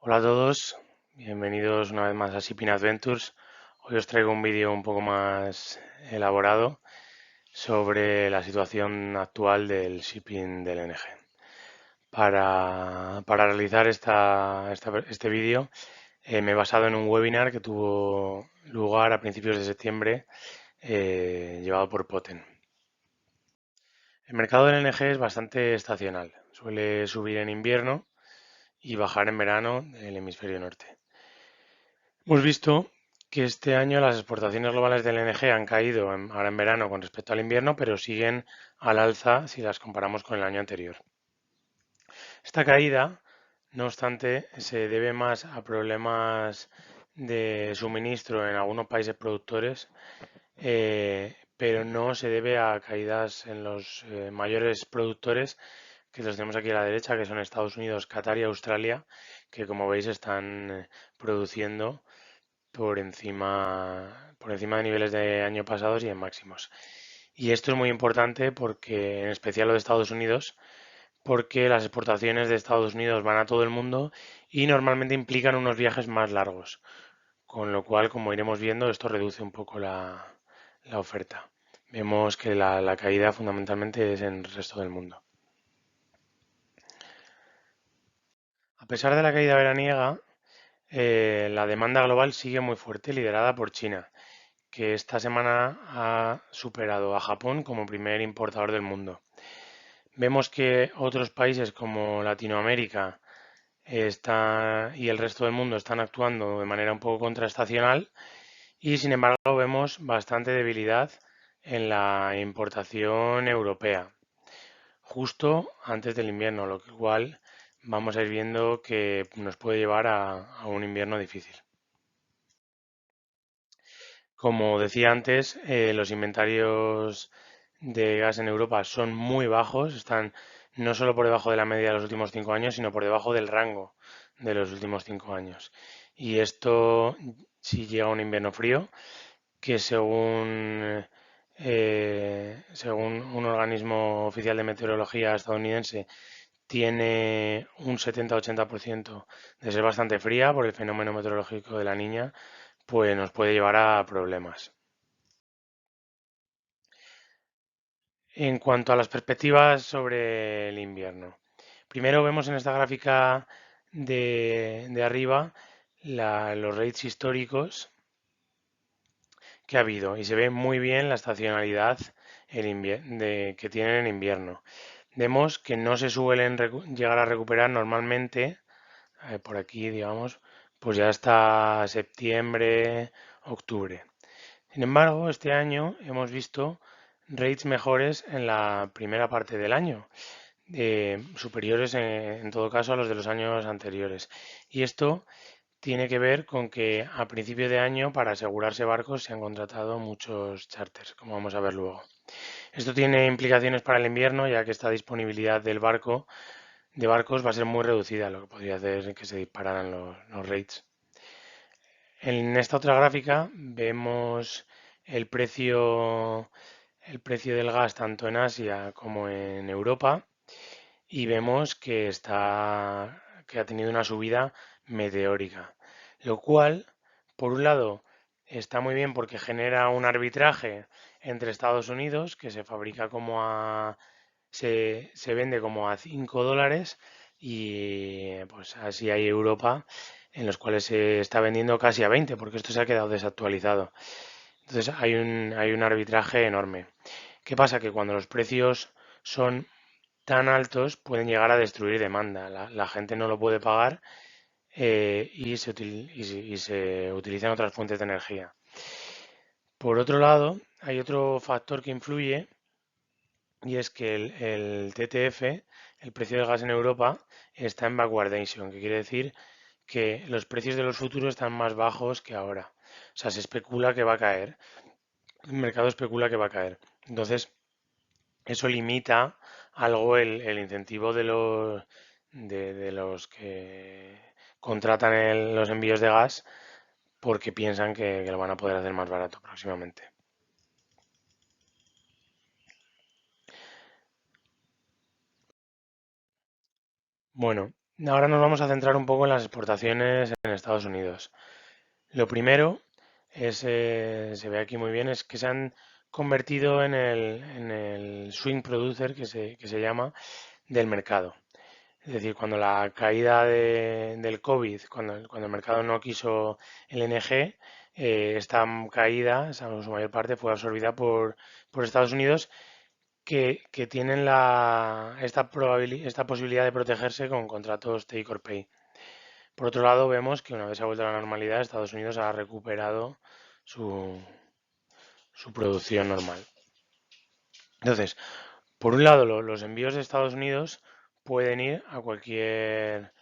Hola a todos, bienvenidos una vez más a Shipping Adventures. Hoy os traigo un vídeo un poco más elaborado sobre la situación actual del shipping del LNG. Para realizar este vídeo me he basado en un webinar que tuvo lugar a principios de septiembre llevado por Poten. El mercado del LNG es bastante estacional, suele subir en invierno y bajar en verano en el hemisferio norte. Hemos visto que este año las exportaciones globales del LNG han caído ahora en verano con respecto al invierno, pero siguen al alza si las comparamos con el año anterior. Esta caída, no obstante, se debe más a problemas de suministro en algunos países productores, pero no se debe a caídas en los mayores productores que los tenemos aquí a la derecha, que son Estados Unidos, Qatar y Australia, que como veis están produciendo por encima de niveles de año pasados y en máximos. Y esto es muy importante porque, en especial lo de Estados Unidos, porque las exportaciones de Estados Unidos van a todo el mundo y normalmente implican unos viajes más largos, con lo cual, como iremos viendo, esto reduce un poco la oferta. Vemos que la caída fundamentalmente es en el resto del mundo. A pesar de la caída veraniega, la demanda global sigue muy fuerte, liderada por China, que esta semana ha superado a Japón como primer importador del mundo. Vemos que otros países como Latinoamérica y el resto del mundo están actuando de manera un poco contraestacional y sin embargo vemos bastante debilidad en la importación europea, justo antes del invierno, lo cual vamos a ir viendo que nos puede llevar a un invierno difícil. Como decía antes, los inventarios de gas en Europa son muy bajos, están no solo por debajo de la media de los últimos 5 años, sino por debajo del rango de los últimos 5 años. Y esto, si llega un invierno frío, que según un organismo oficial de meteorología estadounidense, tiene un 70-80% de ser bastante fría por el fenómeno meteorológico de la Niña, pues nos puede llevar a problemas. En cuanto a las perspectivas sobre el invierno, primero vemos en esta gráfica de arriba los rates históricos que ha habido y se ve muy bien la estacionalidad que tienen en invierno. Vemos que no se suelen llegar a recuperar normalmente, por aquí digamos, pues ya hasta septiembre, octubre. Sin embargo, este año hemos visto rates mejores en la primera parte del año, superiores en todo caso a los de los años anteriores. Y esto tiene que ver con que a principio de año para asegurarse barcos se han contratado muchos charters, como vamos a ver luego. Esto tiene implicaciones para el invierno, ya que esta disponibilidad de barcos va a ser muy reducida, lo que podría hacer que se dispararan los rates. En esta otra gráfica vemos el precio, el precio del gas tanto en Asia como en Europa y vemos que ha tenido una subida meteórica, lo cual, por un lado, está muy bien porque genera un arbitraje entre Estados Unidos, que se vende como a $5, y pues así hay Europa en los cuales se está vendiendo casi a 20, porque esto se ha quedado desactualizado. Entonces hay un arbitraje enorme. ¿Qué pasa? Que cuando los precios son tan altos pueden llegar a destruir demanda. La gente no lo puede pagar, y se utilizan otras fuentes de energía. Por otro lado, hay otro factor que influye y es que el TTF, el precio del gas en Europa, está en backwardation, que quiere decir que los precios de los futuros están más bajos que ahora. O sea, se especula que va a caer. El mercado especula que va a caer. Entonces, eso limita algo el incentivo de los que contratan los envíos de gas porque piensan que lo van a poder hacer más barato próximamente. Bueno, Ahora nos vamos a centrar un poco en las exportaciones en Estados Unidos. Lo primero es, se ve aquí muy bien, es que se han convertido en el swing producer que se llama del mercado. Es decir, cuando la caída del COVID, cuando el mercado no quiso el NG, esta caída, su mayor parte, fue absorbida por Estados Unidos, que tienen esta posibilidad de protegerse con contratos take or pay. Por otro lado, vemos que una vez ha vuelto a la normalidad, Estados Unidos ha recuperado su, su producción normal. Entonces, por un lado, los envíos de Estados Unidos pueden ir a cualquier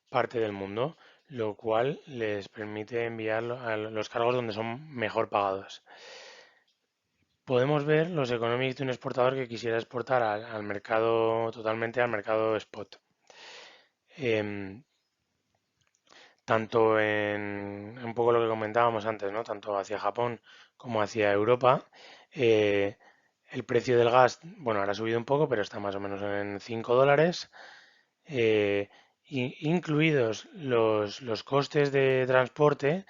parte del mundo, lo cual les permite enviar a los cargos donde son mejor pagados. Podemos ver los economics de un exportador que quisiera exportar al mercado, totalmente al mercado spot. Em, Tanto en un poco lo que comentábamos antes, ¿no? Tanto hacia Japón como hacia Europa. eh, el precio del gas, bueno, ahora ha subido un poco, pero está más o menos en $5. Incluidos los costes de transporte,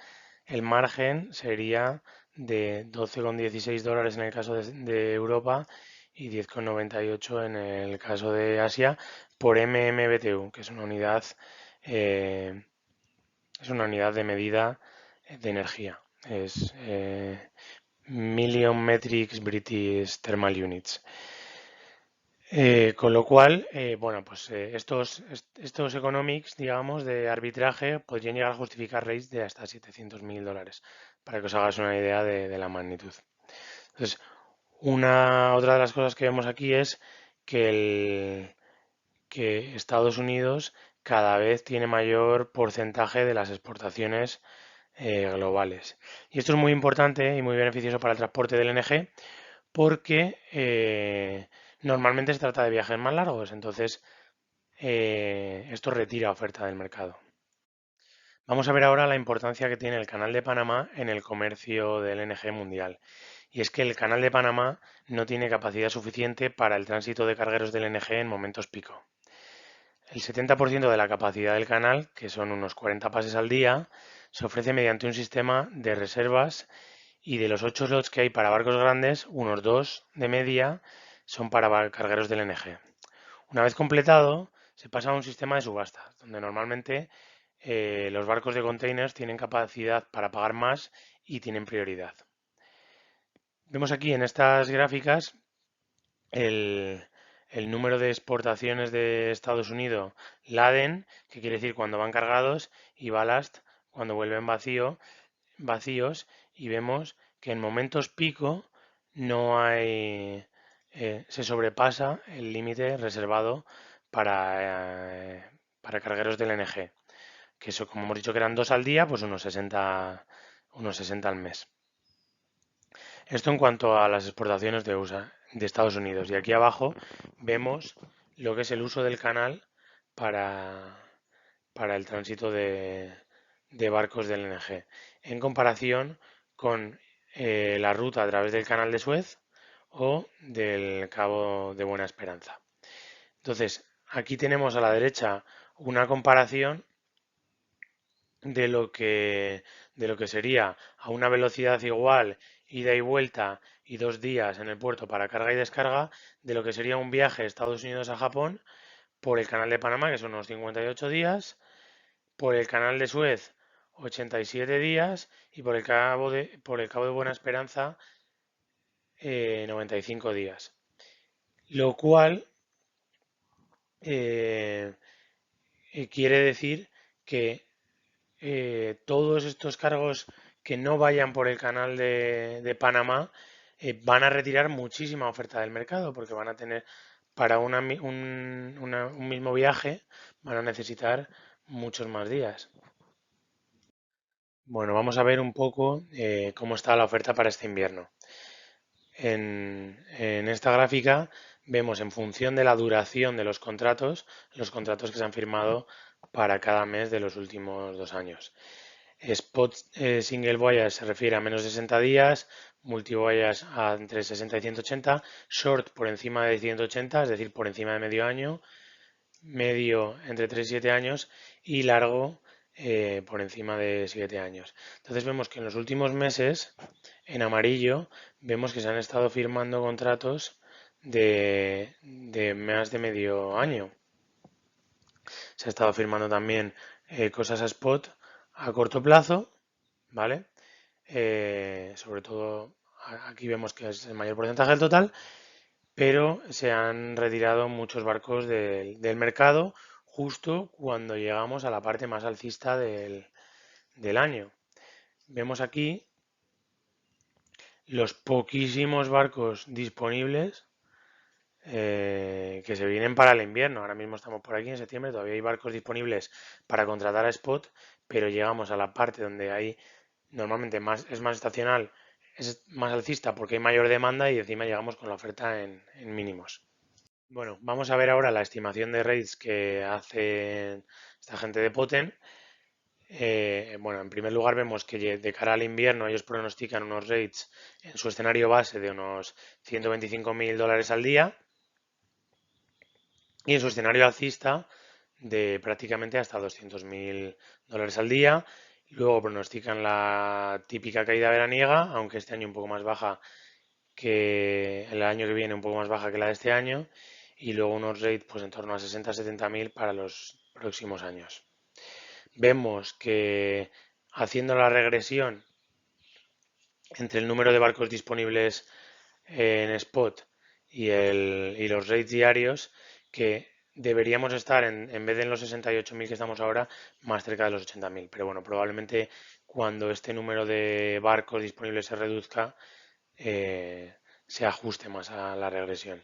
el margen sería de $12,16 en el caso de Europa y 10,98 en el caso de Asia por MMBTU, que eh, es una unidad de medida de energía. Es Million Metric British Thermal Units. Con lo cual, bueno, pues estos economics, digamos, de arbitraje podrían llegar a justificar rates de hasta $700.000, para que os hagáis una idea de la magnitud. Entonces, otra de las cosas que vemos aquí es que Estados Unidos cada vez tiene mayor porcentaje de las exportaciones globales. Y esto es muy importante y muy beneficioso para el transporte del NG porque normalmente se trata de viajes más largos, entonces esto retira oferta del mercado. Vamos a ver ahora la importancia que tiene el Canal de Panamá en el comercio del NG mundial. Y es que el Canal de Panamá no tiene capacidad suficiente para el tránsito de cargueros del NG en momentos pico. El 70% de la capacidad del canal, que son unos 40 pases al día, se ofrece mediante un sistema de reservas, y de los 8 slots que hay para barcos grandes, unos 2 de media son para cargueros del NG. Una vez completado, se pasa a un sistema de subasta, donde normalmente los barcos de containers tienen capacidad para pagar más y tienen prioridad. Vemos aquí en estas gráficas el, el número de exportaciones de Estados Unidos, laden, que quiere decir cuando van cargados, y ballast cuando vuelven vacíos, y vemos que en momentos pico no hay, se sobrepasa el límite reservado para cargueros del NG, que eso, como hemos dicho que eran 2 al día, pues unos 60 al mes. Esto en cuanto a las exportaciones de Estados Unidos. Y aquí abajo vemos lo que es el uso del canal para, para el tránsito de barcos del LNG, en comparación con la ruta a través del canal de Suez o del Cabo de Buena Esperanza. Entonces, aquí tenemos a la derecha una comparación de lo que, de lo que sería a una velocidad igual, ida y vuelta y 2 días en el puerto para carga y descarga, de lo que sería un viaje de Estados Unidos a Japón por el canal de Panamá, que son unos 58 días, por el canal de Suez 87 días y por el Cabo de Buena Esperanza 95 días. Lo cual eh, quiere decir que todos estos cargos que no vayan por el canal de Panamá van a retirar muchísima oferta del mercado porque van a tener para un mismo viaje van a necesitar muchos más días. Bueno, vamos a ver un poco cómo está la oferta para este invierno. En esta gráfica vemos en función de la duración de los contratos que se han firmado para cada mes de los últimos 2 años. Spot Single Voyage se refiere a menos de 60 días, Multi Voyage a entre 60 y 180, Short por encima de 180, es decir, por encima de medio año, medio entre 3 y 7 años y largo por encima de 7 años. Entonces vemos que en los últimos meses, en amarillo, vemos que se han estado firmando contratos de más de medio año. Se ha estado firmando también cosas a spot a corto plazo, ¿vale? Sobre todo aquí vemos que es el mayor porcentaje del total, pero se han retirado muchos barcos del mercado justo cuando llegamos a la parte más alcista del año. Vemos aquí los poquísimos barcos disponibles que se vienen para el invierno. Ahora mismo estamos por aquí en septiembre, todavía hay barcos disponibles para contratar a spot, pero llegamos a la parte donde hay normalmente es más estacional, es más alcista porque hay mayor demanda y encima llegamos con la oferta en mínimos. Bueno, vamos a ver ahora la estimación de rates que hace esta gente de Poten. Bueno, en primer lugar vemos que de cara al invierno ellos pronostican unos rates en su escenario base de unos 125.000 dólares al día y en su escenario alcista de prácticamente hasta 200.000 dólares al día. Luego pronostican la típica caída veraniega, aunque este año un poco más baja que el año que viene, un poco más baja que la de este año. Y luego unos rates pues en torno a 60-70.000 para los próximos años. Vemos que haciendo la regresión entre el número de barcos disponibles en spot y los rates diarios, que deberíamos estar en vez de en los 68.000 que estamos ahora, más cerca de los 80.000. Pero bueno, probablemente cuando este número de barcos disponibles se reduzca, se ajuste más a la regresión.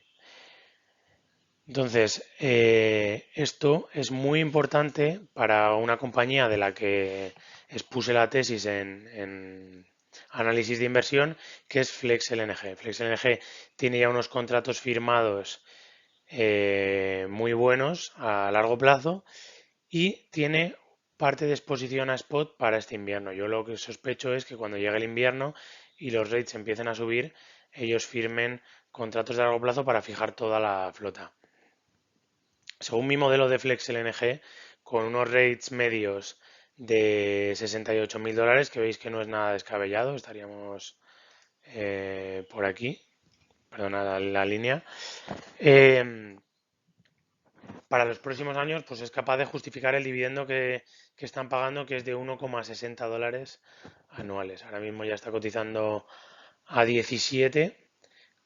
Entonces, esto es muy importante para una compañía de la que expuse la tesis en análisis de inversión, que es FlexLNG. FlexLNG tiene ya unos contratos firmados muy buenos a largo plazo y tiene parte de exposición a spot para este invierno. Yo lo que sospecho es que cuando llegue el invierno y los rates empiecen a subir, ellos firmen contratos de largo plazo para fijar toda la flota. Según mi modelo de Flex LNG, con unos rates medios de 68.000 dólares, que veis que no es nada descabellado, estaríamos por aquí, perdona la línea, eh, para los próximos años pues es capaz de justificar el dividendo que están pagando, que es de 1,60 dólares anuales. Ahora mismo ya está cotizando a 17,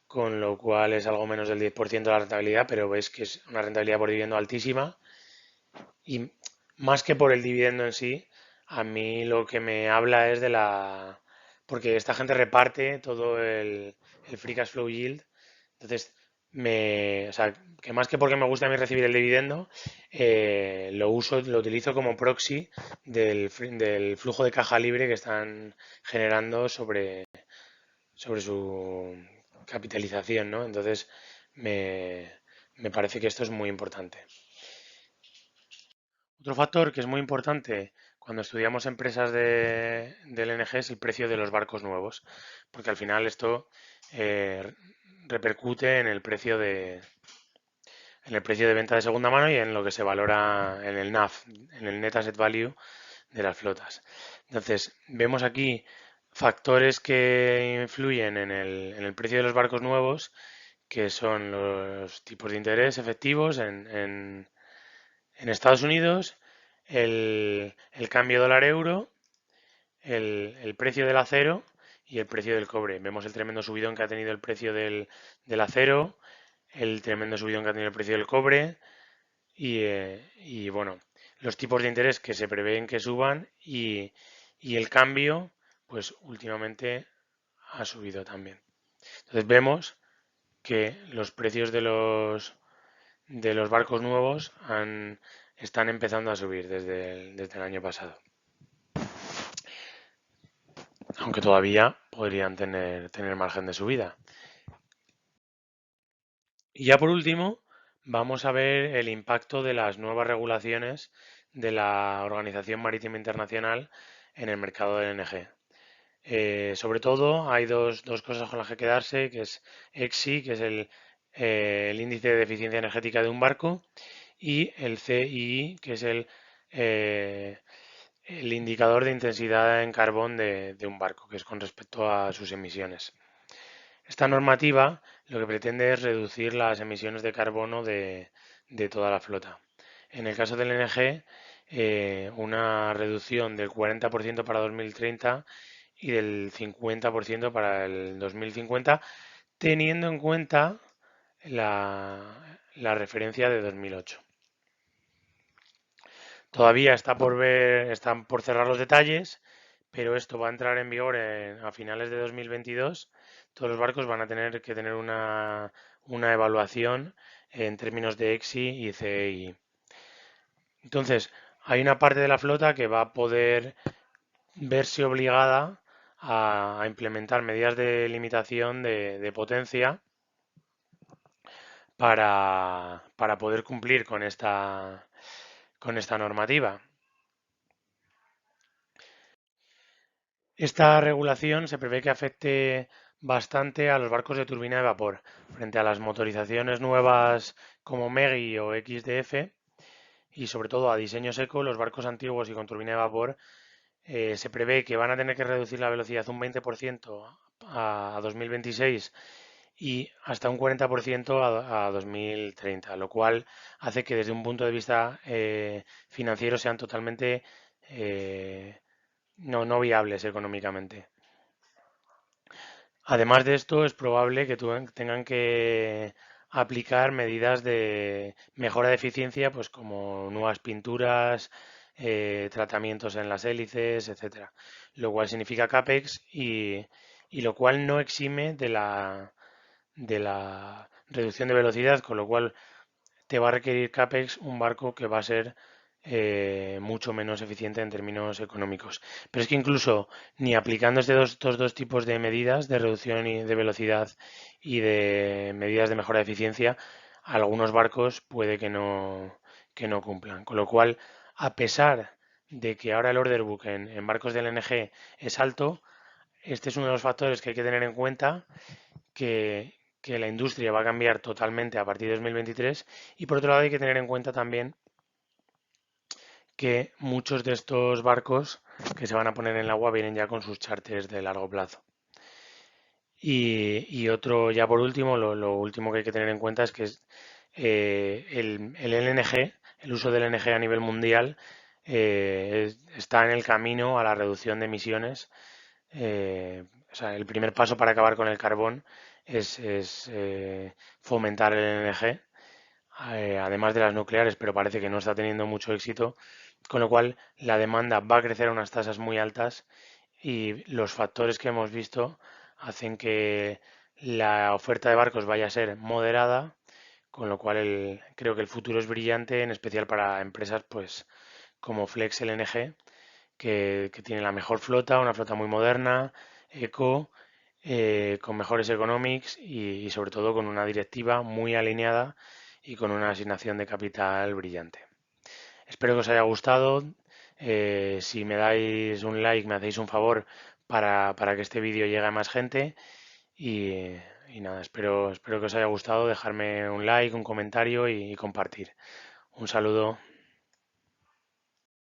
con lo cual es algo menos del 10% de la rentabilidad, pero veis que es una rentabilidad por dividendo altísima. Y más que por el dividendo en sí, a mí lo que me habla es de la... Porque esta gente reparte todo el free cash flow yield. Entonces, o sea, que más que porque me gusta a mí recibir el dividendo, lo utilizo como proxy del flujo de caja libre que están generando sobre su capitalización, ¿no? Entonces, me, me parece que esto es muy importante. Otro factor que es muy importante cuando estudiamos empresas del LNG es el precio de los barcos nuevos, porque al final esto eh, repercute en el precio de venta de segunda mano y en lo que se valora en el NAV, en el Net Asset Value de las flotas. Entonces, vemos aquí factores que influyen en el precio de los barcos nuevos, que son los tipos de interés efectivos en Estados Unidos, el cambio dólar-euro, el precio del acero y el precio del cobre. Vemos el tremendo subidón que ha tenido el precio del acero, el tremendo subidón que ha tenido el precio del cobre y, bueno, los tipos de interés que se prevén que suban y el cambio, pues últimamente ha subido también. Entonces vemos que los precios de los barcos nuevos están empezando a subir desde el año pasado. Aunque todavía podrían tener margen de subida. Y ya por último, vamos a ver el impacto de las nuevas regulaciones de la Organización Marítima Internacional en el mercado del LNG. Sobre todo hay dos cosas con las que quedarse, que es EXI, que es el índice de eficiencia energética de un barco, y el CII, que es el indicador de intensidad en carbón de un barco, que es con respecto a sus emisiones. Esta normativa lo que pretende es reducir las emisiones de carbono de toda la flota. En el caso del LNG, una reducción del 40% para 2030 y del 50% para el 2050, teniendo en cuenta la referencia de 2008. Todavía están por cerrar los detalles, pero esto va a entrar en vigor a finales de 2022. Todos los barcos van a tener que tener una evaluación en términos de EXI y CEI. Entonces, hay una parte de la flota que va a poder verse obligada a implementar medidas de limitación de potencia para poder cumplir con esta normativa. Esta regulación se prevé que afecte bastante a los barcos de turbina de vapor frente a las motorizaciones nuevas como MEGI o XDF y sobre todo a diseños eco, los barcos antiguos y con turbina de vapor se prevé que van a tener que reducir la velocidad un 20% a 2026 y hasta un 40% a 2030, lo cual hace que desde un punto de vista financiero sean totalmente no viables económicamente. Además de esto, es probable que tengan que aplicar medidas de mejora de eficiencia, pues como nuevas pinturas, tratamientos en las hélices, etcétera. Lo cual significa CAPEX y lo cual no exime de la reducción de velocidad, con lo cual te va a requerir CAPEX un barco que va a ser mucho menos eficiente en términos económicos. Pero es que incluso ni aplicando estos dos tipos de medidas de reducción y de velocidad y de medidas de mejora de eficiencia, algunos barcos puede que no cumplan. Con lo cual, a pesar de que ahora el order book en barcos de LNG es alto, este es uno de los factores que hay que tener en cuenta que la industria va a cambiar totalmente a partir de 2023 y por otro lado hay que tener en cuenta también que muchos de estos barcos que se van a poner en el agua vienen ya con sus charters de largo plazo. Y otro, ya por último, lo último que hay que tener en cuenta es que el LNG, el uso del LNG a nivel mundial, está en el camino a la reducción de emisiones. O sea, el primer paso para acabar con el carbón es fomentar el LNG, además de las nucleares, pero parece que no está teniendo mucho éxito, con lo cual la demanda va a crecer a unas tasas muy altas y los factores que hemos visto hacen que la oferta de barcos vaya a ser moderada, con lo cual creo que el futuro es brillante, en especial para empresas pues como Flex LNG, que tiene la mejor flota, una flota muy moderna, eco, con mejores economics y sobre todo con una directiva muy alineada y con una asignación de capital brillante. Espero que os haya gustado. Si me dais un like, me hacéis un favor para que este vídeo llegue a más gente. Y nada, espero que os haya gustado. Dejarme un like, un comentario y compartir. Un saludo.